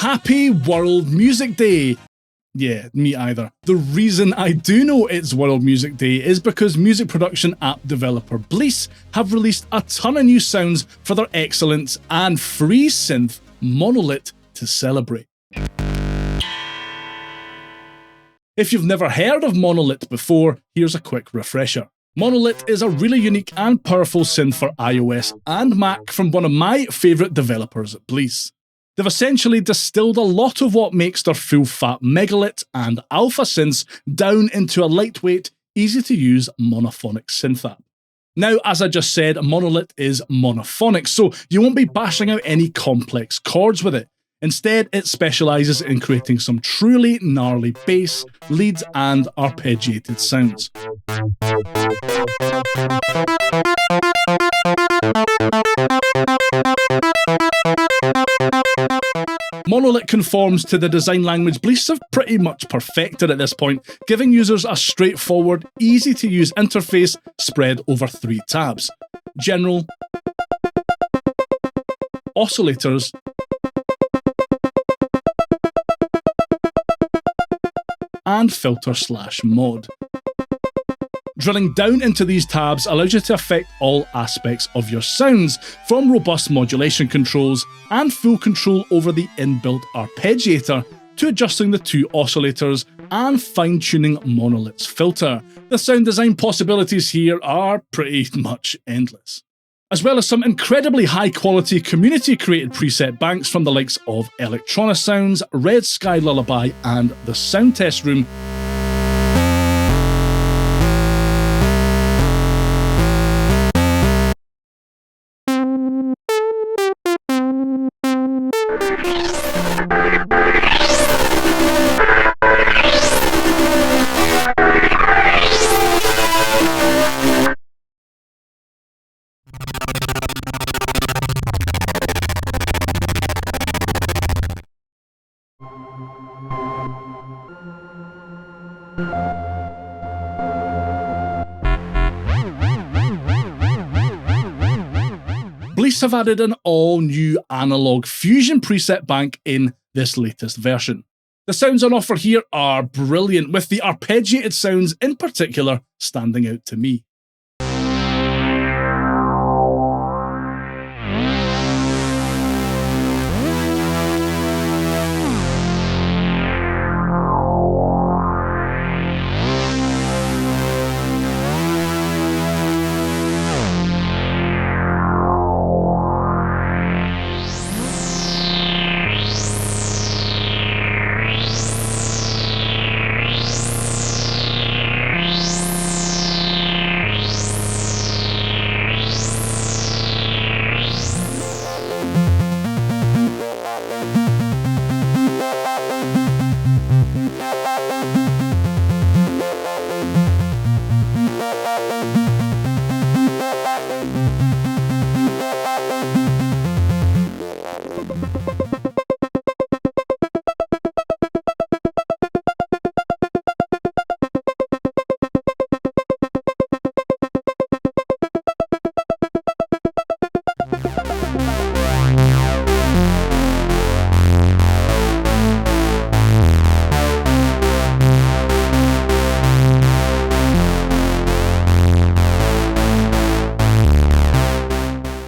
Happy World Music Day! Yeah, me either. The reason I do know it's World Music Day is because music production app developer BLEASS have released a ton of new sounds for their excellent and free synth Monolit to celebrate. If you've never heard of Monolit before, here's a quick refresher. Monolit is a really unique and powerful synth for iOS and Mac from one of my favourite developers at BLEASS. They've essentially distilled a lot of what makes their full-fat Megalit and Alpha synths down into a lightweight, easy-to-use monophonic synth app. Now, as I just said, Monolit is monophonic, so you won't be bashing out any complex chords with it. Instead, it specialises in creating some truly gnarly bass, leads and arpeggiated sounds. Monolit conforms to the design language BLEASS have pretty much perfected at this point, giving users a straightforward, easy-to-use interface spread over 3 tabs: General, Oscillators, and Filter/Mod. Drilling down into these tabs allows you to affect all aspects of your sounds, from robust modulation controls and full control over the inbuilt arpeggiator, to adjusting the 2 oscillators and fine-tuning Monolit's filter. The sound design possibilities here are pretty much endless. As well as some incredibly high-quality community-created preset banks from the likes of Electrona Sounds, Red Sky Lullaby and The Sound Test Room. BLEASS have added an all-new analog fusion preset bank in this latest version. The sounds on offer here are brilliant, with the arpeggiated sounds in particular standing out to me.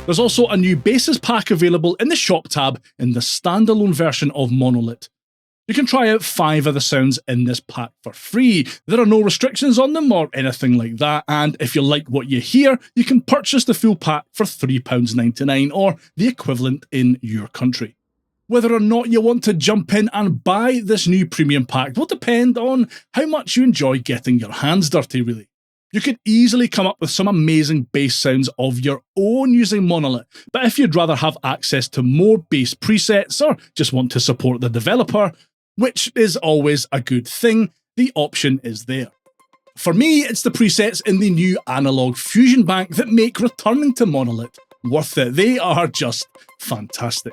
There's also a new Basses pack available in the Shop tab in the standalone version of Monolit. You can try out 5 of the sounds in this pack for free. There are no restrictions on them or anything like that, and if you like what you hear, you can purchase the full pack for £3.99 or the equivalent in your country. Whether or not you want to jump in and buy this new premium pack will depend on how much you enjoy getting your hands dirty, really. You could easily come up with some amazing bass sounds of your own using Monolit, but if you'd rather have access to more bass presets or just want to support the developer, which is always a good thing, the option is there. For me, it's the presets in the new Analog Fusion Bank that make returning to Monolit worth it. They are just fantastic.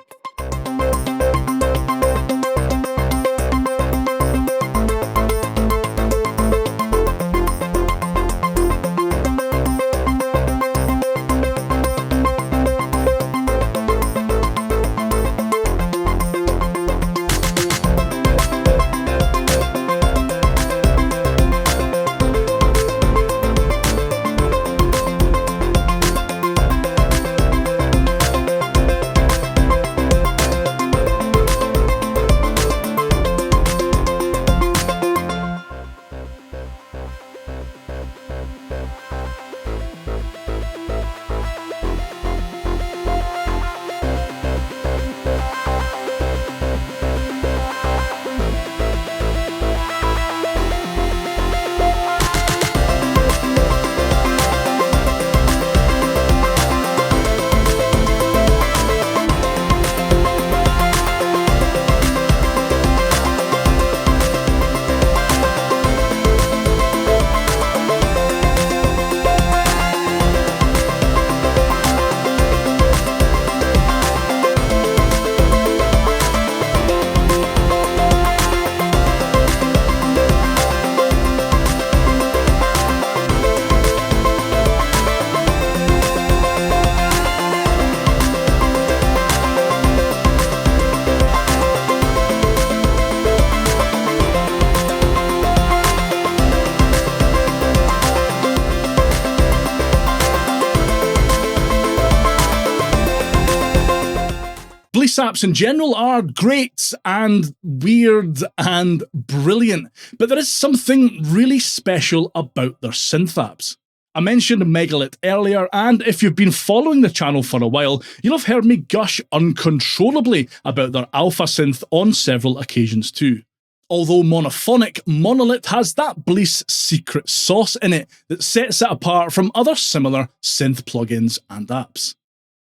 BLEASS apps in general are great and weird and brilliant, but there is something really special about their synth apps. I mentioned Megalit earlier, and if you've been following the channel for a while, you'll have heard me gush uncontrollably about their alpha synth on several occasions too. Although monophonic, Monolit has that BLEASS secret sauce in it that sets it apart from other similar synth plugins and apps.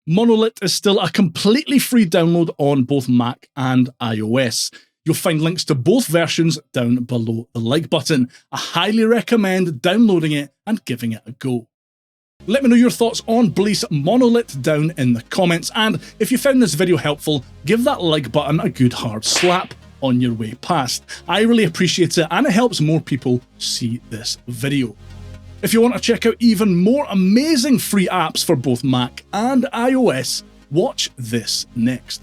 Monolit is still a completely free download on both Mac and iOS. You'll find links to both versions down below the like button. I highly recommend downloading it and giving it a go. Let me know your thoughts on BLEASS Monolit down in the comments, and if you found this video helpful, give that like button a good hard slap on your way past. I really appreciate it, and it helps more people see this video. If you want to check out even more amazing free apps for both Mac and iOS, watch this next.